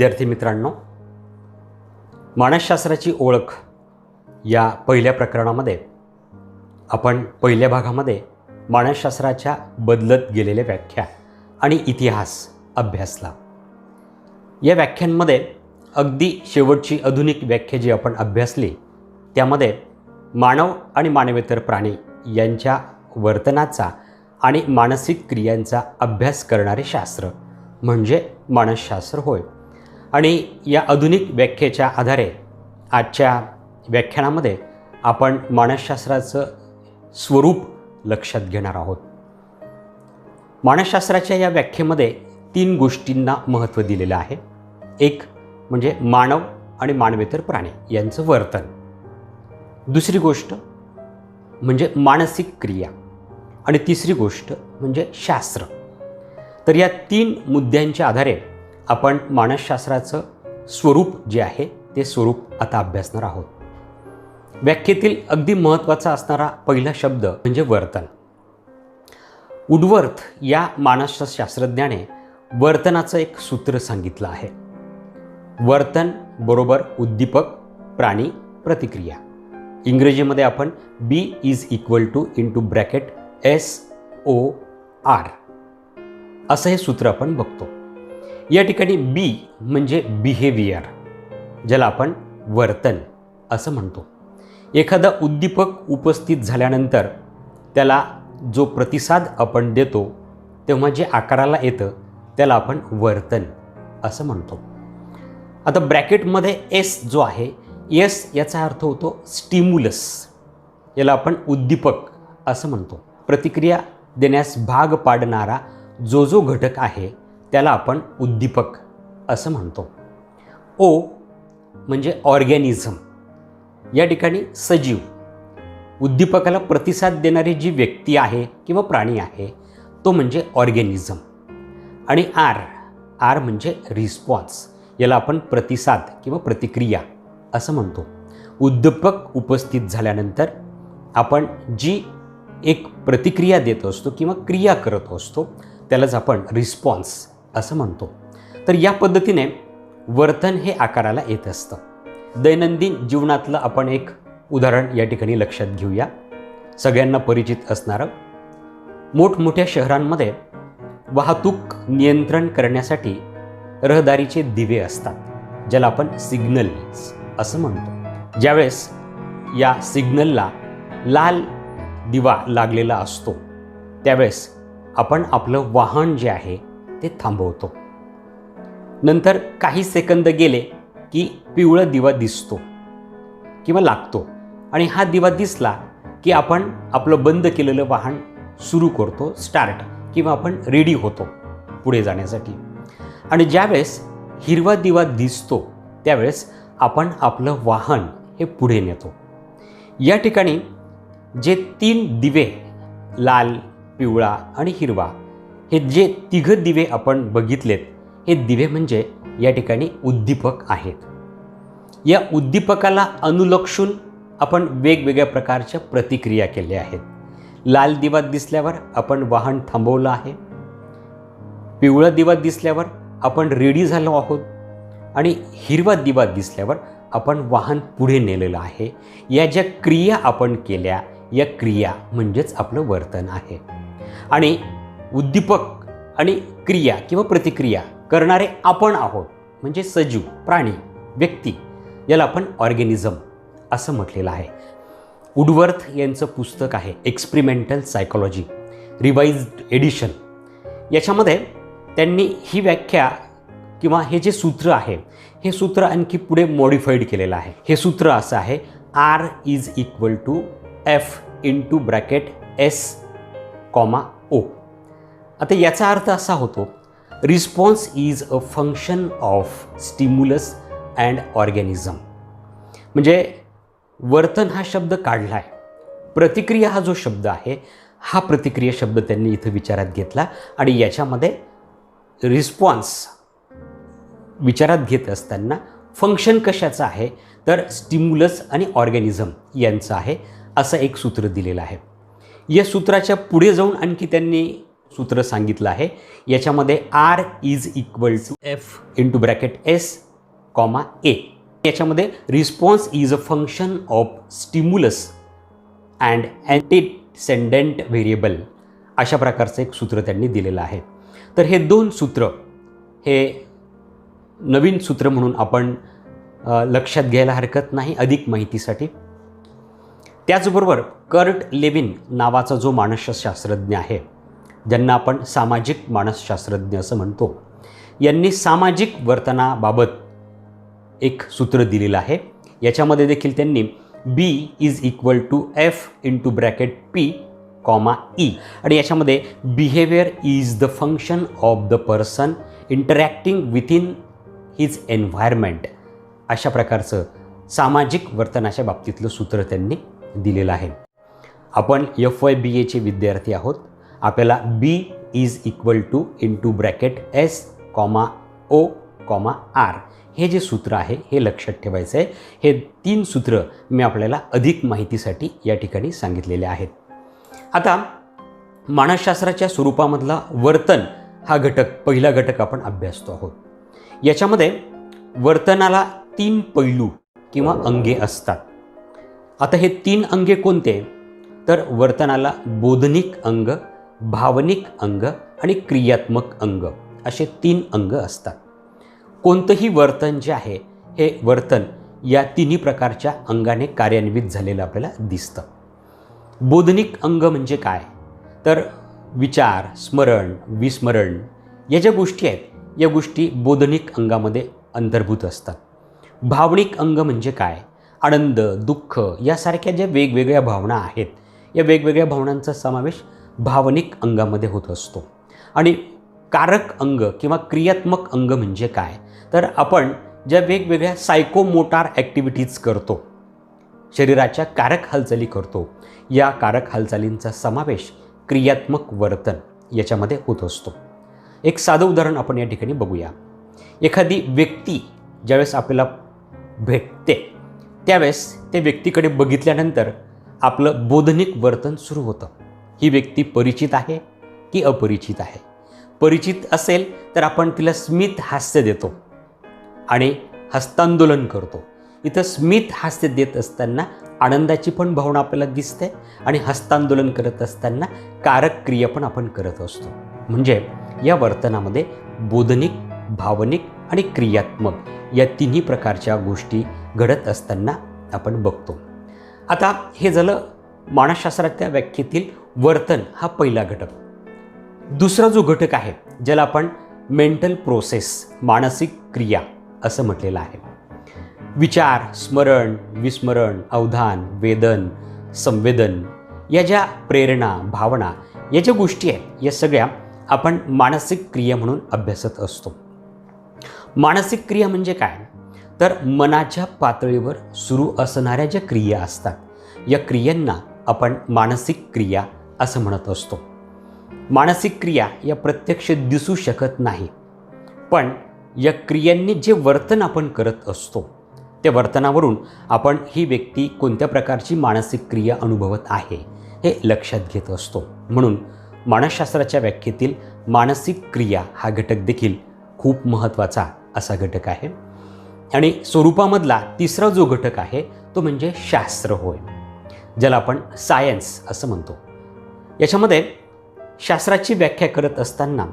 विद्यार्थी मित्रांनो, मानसशास्त्राची ओळख या पहिल्या प्रकरणामध्ये आपण पहिल्या भागामध्ये मानसशास्त्राच्या बदलत गेलेल्या व्याख्या आणि इतिहास अभ्यासला. या व्याख्यांमध्ये अगदी शेवटची आधुनिक व्याख्या जी आपण अभ्यासली त्यामध्ये मानव आणि मानवेतर प्राणी यांच्या वर्तनाचा आणि मानसिक क्रियांचा अभ्यास करणारे शास्त्र म्हणजे मानसशास्त्र होय. आणि या आधुनिक व्याख्येच्या आधारे आजच्या व्याख्यानामध्ये आपण मानसशास्त्राचं स्वरूप लक्षात घेणार आहोत. मानसशास्त्राच्या या व्याख्येमध्ये 3 गोष्टींना महत्त्व दिलेलं आहे. एक म्हणजे मानव आणि मानवेतर प्राणी यांचं वर्तन. दुसरी गोष्ट म्हणजे मानसिक क्रिया आणि तिसरी गोष्ट म्हणजे शास्त्र. तर या 3 मुद्द्यांच्या आधारे आपण मानसशास्त्राचं स्वरूप जे आहे ते स्वरूप आता अभ्यासणार आहोत. व्याख्येतील अगदी महत्त्वाचा असणारा पहिला शब्द म्हणजे वर्तन. वुडवर्थ या मानसशास्त्रज्ञाने वर्तनाचं एक सूत्र सांगितलं आहे. वर्तन बरोबर उद्दीपक प्राणी प्रतिक्रिया. इंग्रजीमध्ये आपण B=SOR असं हे सूत्र आपण बघतो. या ठिकाणी B म्हणजे बिहेवियर, ज्याला आपण वर्तन असं म्हणतो. एखादा उद्दीपक उपस्थित झाल्यानंतर त्याला जो प्रतिसाद आपण देतो तेव्हा जे आकाराला येतं त्याला आपण वर्तन असं म्हणतो. आता ब्रॅकेटमध्ये S जो आहे, S याचा अर्थ होतो स्टिम्युलस, याला आपण उद्दीपक असं म्हणतो. प्रतिक्रिया देण्यास भाग पाडणारा जो घटक आहे त्याला आपण उद्दीपक असं म्हणतो. O म्हणजे ऑर्गॅनिझम, या ठिकाणी सजीव. उद्दीपकाला प्रतिसाद देणारी जी व्यक्ती आहे किंवा प्राणी आहे तो म्हणजे ऑर्गॅनिझम. आणि R म्हणजे रिस्पॉन्स, याला आपण प्रतिसाद किंवा प्रतिक्रिया असं म्हणतो. उद्दीपक उपस्थित झाल्यानंतर आपण जी एक प्रतिक्रिया देत असतो किंवा क्रिया करत असतो त्यालाच आपण रिस्पॉन्स असं म्हणतो. तर या पद्धतीने वर्तन हे आकाराला येत असतं. दैनंदिन जीवनातलं आपण एक उदाहरण या ठिकाणी लक्षात घेऊया. सगळ्यांना परिचित असणारं, मोठमोठ्या शहरांमध्ये वाहतूक नियंत्रण करण्यासाठी रहदारीचे दिवे असतात, ज्याला आपण सिग्नल्स असं म्हणतो. ज्यावेळेस या सिग्नलला लाल दिवा लागलेला असतो त्यावेळेस आपण आपलं वाहन जे आहे ते थांबवतो. नंतर काही सेकंद गेले की पिवळा दिवा दिसतो किंवा लागतो आणि हा दिवा दिसला की आपण आपलं बंद केलेलं वाहन सुरू करतो, स्टार्ट, किंवा आपण रेडी होतो पुढे जाण्यासाठी. आणि ज्यावेळेस हिरवा दिवा दिसतो त्यावेळेस आपण आपलं वाहन हे पुढे नेतो. या ठिकाणी जे 3 दिवे, लाल, पिवळा आणि हिरवा, हे जे 3 दिवे आपण बघितलेत हे दिवे म्हणजे या ठिकाणी उद्दीपक आहेत. या उद्दीपकाला अनुलक्षून आपण वेगवेगळ्या प्रकारच्या प्रतिक्रिया केल्या आहेत. लाल दिवा दिसल्यावर आपण वाहन थांबवलं आहे, पिवळा दिवा दिसल्यावर आपण रेडी झालो आहोत आणि हिरवा दिवा दिसल्यावर आपण वाहन पुढे नेलेलं आहे. या ज्या क्रिया आपण केल्या या क्रिया म्हणजेच आपलं वर्तन आहे. आणि उद्दीपक आणि क्रिया किंवा प्रतिक्रिया करणारे आपण आहोत म्हणजे सजीव, प्राणी, व्यक्ती, याला आपण ऑर्गॅनिझम असं म्हटलेलं आहे. वुडवर्थ यांचं पुस्तक आहे एक्सपेरिमेंटल सायकोलॉजी रिवाइज्ड एडिशन. याच्यामध्ये त्यांनी ही व्याख्या किंवा हे जे सूत्र आहे हे सूत्र आणखी पुढे मॉडिफाईड केलेलं आहे. हे सूत्र असं आहे, R=F(S)O. आता याचा अर्थ असा होतो, response is a function of stimulus and organism. म्हणजे वर्तन हा शब्द काढला आहे, प्रतिक्रिया हा जो शब्द आहे हा प्रतिक्रिया शब्द त्यांनी इथं विचारात घेतला आणि याच्यामध्ये रिस्पॉन्स विचारात घेत असताना फंक्शन कशाचं आहे तर स्टिम्युलस आणि ऑर्गॅनिझम यांचं आहे असं एक सूत्र दिलेलं आहे. या सूत्राच्या पुढे जाऊन आणखी त्यांनी सूत्र सांगितलं आहे. याच्यामध्ये R is equal to F into bracket S comma A. याच्यामध्ये response is a function of stimulus and antecedent variable अशा प्रकारचं एक सूत्र त्यांनी दिलेलं आहे. तर हे दोन सूत्र हे नवीन सूत्र म्हणून आपण लक्षात घ्यायला हरकत नाही अधिक माहितीसाठी. त्याचबरोबर कर्ट लेविन नावाचा जो मानसशास्त्रज्ञ आहे, ज्यांना आपण सामाजिक मानसशास्त्रज्ञ असं म्हणतो, यांनी सामाजिक वर्तनाबाबत एक सूत्र दिलेलं आहे. याच्यामध्ये देखील त्यांनी B is equal to F into bracket P comma E आणि याच्यामध्ये behaviour is the function of the person interacting within his environment अशा प्रकारचं सामाजिक वर्तनाच्या बाबतीतलं सूत्र त्यांनी दिलेलं आहे. आपण FYBAचे विद्यार्थी आहोत. आपल्याला B is equal two into bracket S comma O comma R हे जे सूत्र आहे हे लक्षात ठेवायचं आहे. हे 3 सूत्र मी आपल्याला अधिक माहितीसाठी या ठिकाणी सांगितलेले आहेत. आता मानसशास्त्राच्या स्वरूपामधला वर्तन हा घटक, पहिला घटक आपण अभ्यासतो आहोत. याच्यामध्ये वर्तनाला 3 पैलू किंवा अंगे असतात. आता हे 3 अंगे कोणते? तर वर्तनाला बोधनिक अंग, भावनिक अंग आणि क्रियात्मक अंग असे 3 अंग असतात. कोणतंही वर्तन जे आहे हे वर्तन या तिन्ही प्रकारच्या अंगाने कार्यान्वित झालेलं आपल्याला दिसतं. बोधनिक अंग म्हणजे काय? तर विचार, स्मरण, विस्मरण या ज्या गोष्टी आहेत या गोष्टी बोधनिक अंगामध्ये अंतर्भूत असतात. भावनिक अंग म्हणजे काय? आनंद, दुःख यासारख्या ज्या वेगवेगळ्या भावना आहेत या वेगवेगळ्या भावनांचा समावेश भावनिक अंगामध्ये होत असतो. आणि कारक अंग किंवा क्रियात्मक अंग म्हणजे काय? तर आपण ज्या वेगवेगळ्या सायकोमोटार ॲक्टिव्हिटीज करतो, शरीराच्या कारक हालचाली करतो, या कारक हालचालींचा समावेश क्रियात्मक वर्तन याच्यामध्ये होत असतो. एक साधं उदाहरण आपण या ठिकाणी बघूया. एखादी व्यक्ती ज्यावेळेस आपल्याला भेटते त्यावेळेस त्या व्यक्तीकडे बघितल्यानंतर आपलं बोधनिक वर्तन सुरू होतं. ही व्यक्ती परिचित आहे की अपरिचित आहे? परिचित असेल तर आपण तिला स्मित हास्य देतो आणि हस्तांदोलन करतो. इथं स्मित हास्य देत असताना आनंदाची पण भावना आपल्याला दिसते आणि हस्तांदोलन करत असताना कारक क्रिया पण आपण करत असतो. म्हणजे या वर्तनामध्ये बोधनिक, भावनिक आणि क्रियात्मक या तिन्ही प्रकारच्या गोष्टी घडत असताना आपण बघतो. आता हे झालं मानसशास्त्राच्या व्याख्येतील वर्तन हा पहिला घटक. दुसरा जो घटक आहे ज्याला आपण मेंटल प्रोसेस, मानसिक क्रिया असं म्हटलेलं आहे. विचार, स्मरण, विस्मरण, अवधान, वेदन, संवेदन या ज्या प्रेरणा, भावना या ज्या गोष्टी आहेत या सगळ्या आपण मानसिक क्रिया म्हणून अभ्यासत असतो. मानसिक क्रिया म्हणजे काय? तर मनाच्या पातळीवर सुरू असणाऱ्या ज्या क्रिया असतात या क्रियांना आपण मानसिक क्रिया असं म्हणत असतो. मानसिक क्रिया या प्रत्यक्ष दिसू शकत नाही, पण या क्रियांनी जे वर्तन आपण करत असतो त्या वर्तनावरून आपण ही व्यक्ती कोणत्या प्रकारची मानसिक क्रिया अनुभवत आहे हे लक्षात घेत असतो. म्हणून मानसशास्त्राच्या व्याख्येतील मानसिक क्रिया हा घटक देखील खूप महत्त्वाचा असा घटक आहे. आणि स्वरूपामधला तिसरा जो घटक आहे तो म्हणजे शास्त्र होय, ज्याला आपण सायन्स असं म्हणतो. याच्यामध्ये शास्त्राची व्याख्या करत असताना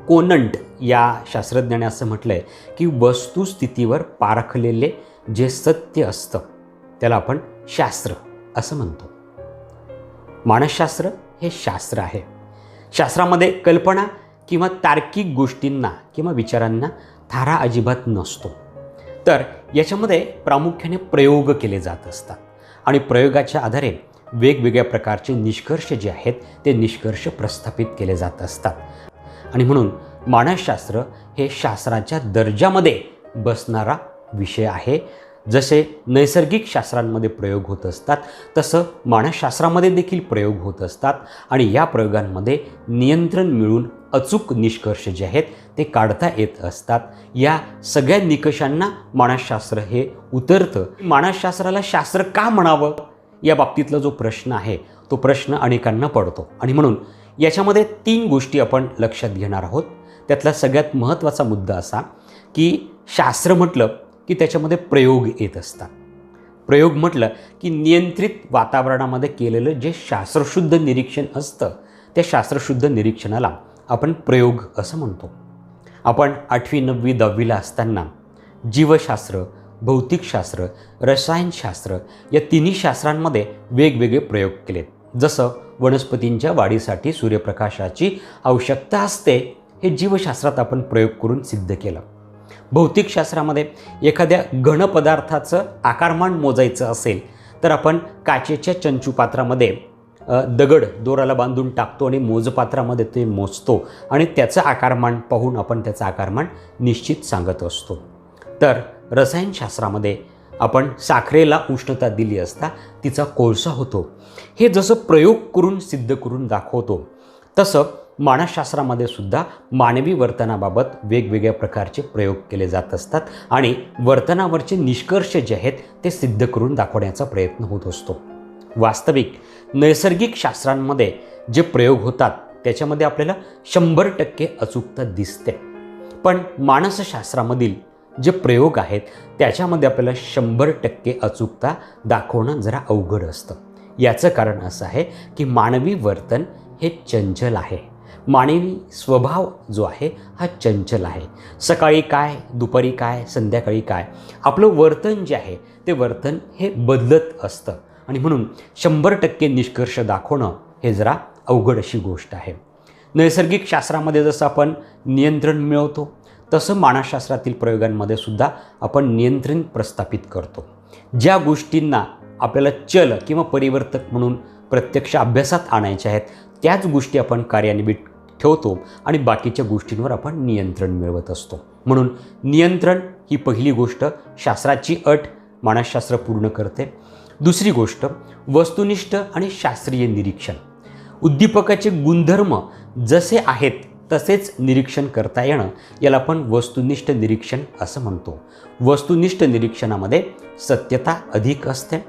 कोनंट या शास्त्रज्ञाने असं म्हटलं आहे की वस्तुस्थितीवर पारखलेले जे सत्य असतं त्याला आपण शास्त्र असं म्हणतो. मानसशास्त्र हे शास्त्र आहे. शास्त्रामध्ये कल्पना किंवा तार्किक गोष्टींना किंवा विचारांना थारा अजिबात नसतो. तर याच्यामध्ये प्रामुख्याने प्रयोग केले जात असतात आणि प्रयोगाच्या आधारे वेगवेगळ्या प्रकारचे निष्कर्ष जे आहेत ते निष्कर्ष प्रस्थापित केले जात असतात. आणि म्हणून मानसशास्त्र हे शास्त्राच्या दर्जामध्ये बसणारा विषय आहे. जसे नैसर्गिक शास्त्रांमध्ये प्रयोग होत असतात तसं मानसशास्त्रामध्ये देखील प्रयोग होत असतात आणि या प्रयोगांमध्ये नियंत्रण मिळून अचूक निष्कर्ष जे आहेत ते काढता येत असतात. या सगळ्या निकषांना मानसशास्त्र हे उतरतं. मानसशास्त्राला शास्त्र का म्हणावं या बाबतीतला जो प्रश्न आहे तो प्रश्न अनेकांना पडतो आणि म्हणून याच्यामध्ये 3 गोष्टी आपण लक्षात घेणार आहोत. त्यातला सगळ्यात महत्त्वाचा मुद्दा असा की शास्त्र म्हटलं की त्याच्यामध्ये प्रयोग येत असतात. प्रयोग म्हटलं की नियंत्रित वातावरणामध्ये केलेलं जे शास्त्रशुद्ध निरीक्षण असतं त्या शास्त्रशुद्ध निरीक्षणाला आपण प्रयोग असं म्हणतो. आपण 8वी 9वी 10वीला असताना जीवशास्त्र, भौतिकशास्त्र, रसायनशास्त्र या तिन्ही शास्त्रांमध्ये वेगवेगळे प्रयोग केलेत. जसं वनस्पतींच्या वाढीसाठी सूर्यप्रकाशाची आवश्यकता असते हे जीवशास्त्रात आपण प्रयोग करून सिद्ध केलं. भौतिकशास्त्रामध्ये एखाद्या घन पदार्थाचं आकारमान मोजायचं असेल तर आपण काचेच्या चंचुपात्रामध्ये दगड दोराला बांधून टाकतो आणि मोजपात्रामध्ये ते मोजतो आणि त्याचं आकारमान पाहून आपण त्याचं आकारमान निश्चित सांगत असतो. तर रसायनशास्त्रामध्ये आपण साखरेला उष्णता दिली असता तिचा कोळसा होतो. हे जसं प्रयोग करून सिद्ध करून दाखवतो तसं मानसशास्त्रामध्ये सुद्धा मानवी वर्तनाबाबत वेगवेगळ्या प्रकारचे प्रयोग केले जात असतात आणि वर्तनावरचे निष्कर्ष जे आहेत ते सिद्ध करून दाखवण्याचा प्रयत्न होत असतो. वास्तविक नैसर्गिक शास्त्रांमध्ये जे प्रयोग होतात त्याच्यामध्ये आपल्याला 100% अचूकता दिसते, पण मानसशास्त्रामधील जे प्रयोग आहेत त्याच्यामध्ये आपल्याला 100% अचूकता दाखवणं जरा अवघड असतं. याचं कारण असं आहे की मानवी वर्तन हे चंचल आहे. मानवी स्वभाव जो आहे हा चंचल आहे. सकाळी काय, दुपारी काय, संध्याकाळी काय, आपलं वर्तन जे आहे ते वर्तन हे बदलत असतं आणि म्हणून 100% निष्कर्ष दाखवणं हे जरा अवघड अशी गोष्ट आहे. नैसर्गिक शास्त्रामध्ये जसं आपण नियंत्रण मिळवतो तसं मानसशास्त्रातील प्रयोगांमध्ये सुद्धा आपण नियंत्रण प्रस्थापित करतो. ज्या गोष्टींना आपल्याला चल किंवा परिवर्तक म्हणून प्रत्यक्ष अभ्यासात आणायच्या आहेत त्याच गोष्टी आपण कार्यान्वित ठेवतो आणि बाकीच्या गोष्टींवर आपण नियंत्रण मिळवत असतो. म्हणून नियंत्रण ही पहिली गोष्ट शास्त्राची अट मानसशास्त्र पूर्ण करते. दुसरी गोष्ट वस्तुनिष्ठ आणि शास्त्रीय निरीक्षण. उद्दीपकाचे गुणधर्म जसे आहेत तसेच निरीक्षण करता येणं याला आपण वस्तुनिष्ठ निरीक्षण असं म्हणतो. वस्तुनिष्ठ निरीक्षणामध्ये सत्यता अधिक असते.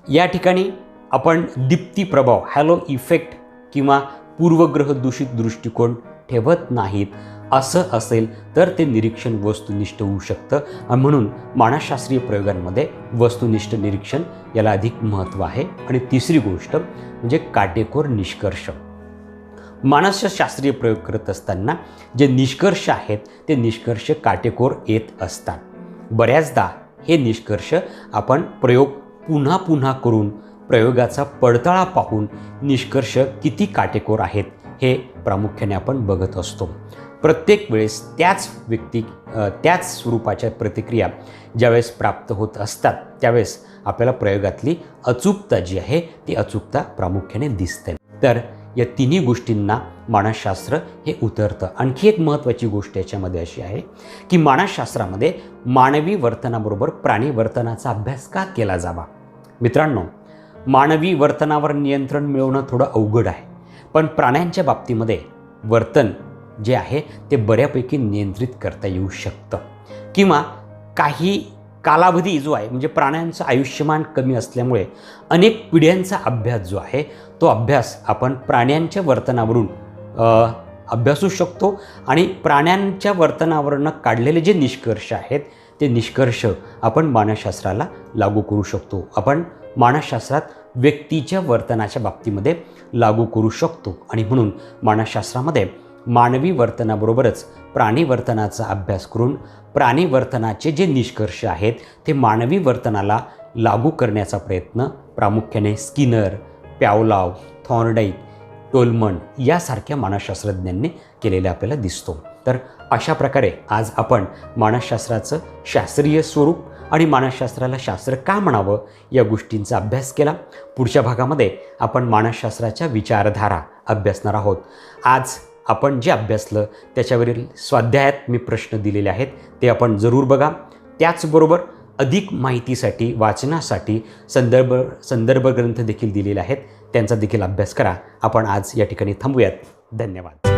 या ठिकाणी आपण दीप्ती प्रभाव, हॅलो इफेक्ट किंवा पूर्वग्रह दूषित दृष्टिकोन ठेवत नाहीत. असं असेल तर ते निरीक्षण वस्तुनिष्ठ होऊ शकतं आणि म्हणून मानसशास्त्रीय प्रयोगांमध्ये वस्तुनिष्ठ निरीक्षण याला अधिक महत्त्व आहे. आणि तिसरी गोष्ट म्हणजे काटेकोर निष्कर्ष. मानसशास्त्रीय प्रयोग करत असताना जे निष्कर्ष आहेत ते निष्कर्ष काटेकोर येत असतात. बऱ्याचदा हे निष्कर्ष आपण प्रयोग पुन्हा पुन्हा करून प्रयोगाचा पडताळा पाहून निष्कर्ष किती काटेकोर आहेत हे प्रामुख्याने आपण बघत असतो. प्रत्येक वेळेस त्याच स्वरूपाच्या प्रतिक्रिया ज्यावेळेस प्राप्त होत असतात त्यावेळेस आपल्याला प्रयोगातली अचूकता जी आहे ती अचूकता प्रामुख्याने दिसते. तर या तिन्ही गोष्टींना मानसशास्त्र हे उतरतं. आणखी एक महत्त्वाची गोष्ट याच्यामध्ये अशी आहे की मानसशास्त्रामध्ये मानवी वर्तनाबरोबर प्राणी वर्तनाचा अभ्यास का केला जावा. मित्रांनो, मानवी वर्तनावर नियंत्रण मिळवणं थोडं अवघड आहे, पण प्राण्यांच्या बाबतीमध्ये वर्तन जे आहे ते बऱ्यापैकी नियंत्रित करता येऊ शकतं. किंवा काही कालावधी जो आहे म्हणजे प्राण्यांचं आयुष्यमान कमी असल्यामुळे अनेक पिढ्यांचा अभ्यास जो आहे तो अभ्यास आपण प्राण्यांच्या वर्तनावरून अभ्यासू शकतो आणि प्राण्यांच्या वर्तनावरून काढलेले जे निष्कर्ष आहेत ते निष्कर्ष आपण मानसशास्त्राला लागू करू शकतो. आपण मानसशास्त्रात व्यक्तीच्या वर्तनाच्या बाबतीमध्ये लागू करू शकतो आणि म्हणून मानसशास्त्रामध्ये मानवी वर्तनाबरोबरच प्राणी वर्तनाचा अभ्यास करून प्राणी वर्तनाचे जे निष्कर्ष आहेत ते मानवी वर्तनाला लागू करण्याचा प्रयत्न प्रामुख्याने स्किनर, प्यावलाव, थॉर्नडाईक, टोलमन यासारख्या मानसशास्त्रज्ञांनी केलेला आपल्याला दिसतो. तर अशा प्रकारे आज आपण मानसशास्त्राचं शास्त्रीय स्वरूप आणि मानसशास्त्राला शास्त्र का म्हणावं या गोष्टींचा अभ्यास केला. पुढच्या भागामध्ये आपण मानसशास्त्राच्या विचारधारा अभ्यासणार आहोत. आज आपण जे अभ्यासलं त्याच्यावरील स्वाध्यायात मी प्रश्न दिलेले आहेत ते आपण जरूर बघा. त्याचबरोबर अधिक माहितीसाठी वाचनासाठी संदर्भ ग्रंथ देखील दिलेले आहेत त्यांचा देखील अभ्यास करा. आपण आज या ठिकाणी थांबूयात. धन्यवाद.